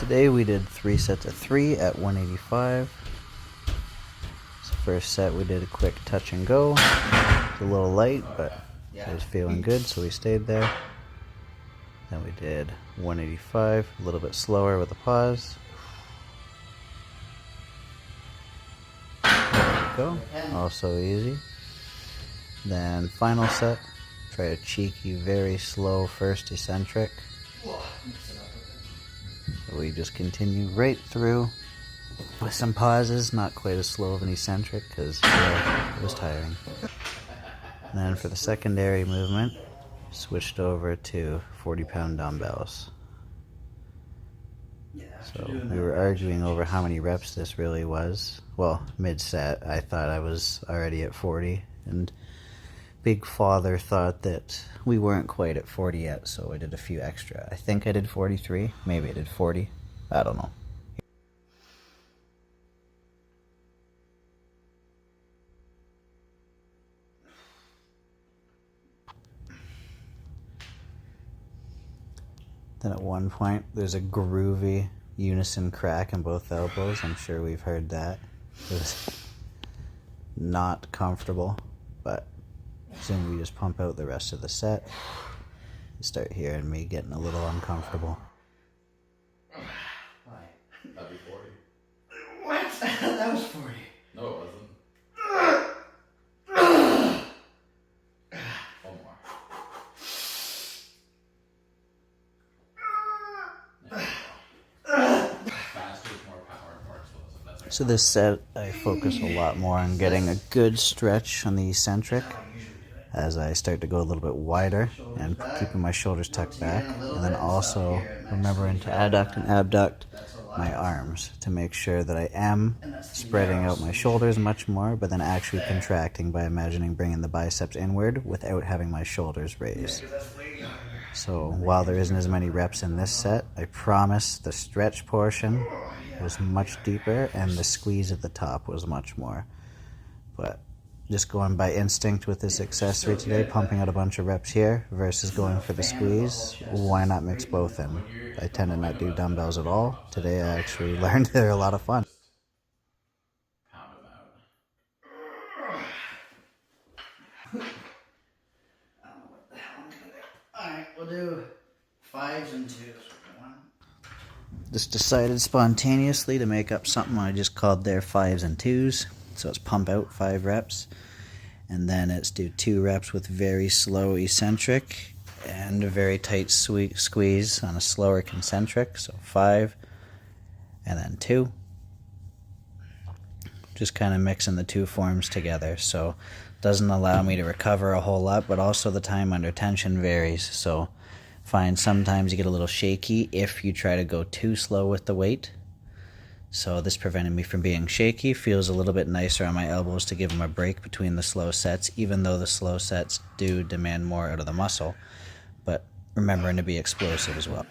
Today we did 3 sets of 3 at 185. So first set we did a quick touch and go. It's a little light, but it was feeling good, so we stayed there. Then we did 185, a little bit slower with a pause. There we go, also easy. Then final set, try a cheeky, very slow first eccentric. So we just continue right through with some pauses, not quite as slow of an eccentric because it was tiring. And then for the secondary movement, switched over to 40-pound dumbbells. So we were arguing over how many reps this really was. Well, mid-set, I thought I was already at 40, and Big Father thought that we weren't quite at 40 yet, so I did a few extra. I think I did 43, maybe I did 40, I don't know. Then at one point, there's a groovy unison crack in both elbows. I'm sure we've heard that. It was not comfortable, but soon we just pump out the rest of the set. You start hearing me getting a little uncomfortable. That'd be 40. What? That was 40. No, it wasn't. One more. Faster, more power, more explosive. That's right. So this set, I focus a lot more on getting a good stretch on the eccentric as I start to go a little bit wider and keeping my shoulders tucked back, and then also remembering to adduct and abduct my arms to make sure that I am spreading out my shoulders much more, but then actually contracting by imagining bringing the biceps inward without having my shoulders raised. So while there isn't as many reps in this set, I promise the stretch portion was much deeper and the squeeze at the top was much more. But just going by instinct with this accessory today, pumping out a bunch of reps here versus going for the squeeze, why not mix both in? I tend to not do dumbbells at all. Today I actually learned they're a lot of fun. Pound them out. I don't know what the hell I'm gonna do. Alright, we'll do 5s and 2s. Just decided spontaneously to make up something I just called their 5s and 2s. So it's pump out 5 reps, and then it's do 2 reps with very slow eccentric and a very tight squeeze on a slower concentric. So 5 and then 2. Just kind of mixing the 2 forms together. So doesn't allow me to recover a whole lot, but also the time under tension varies. So find sometimes you get a little shaky if you try to go too slow with the weight. So this prevented me from being shaky. Feels a little bit nicer on my elbows to give them a break between the slow sets, even though the slow sets do demand more out of the muscle. But remembering to be explosive as well.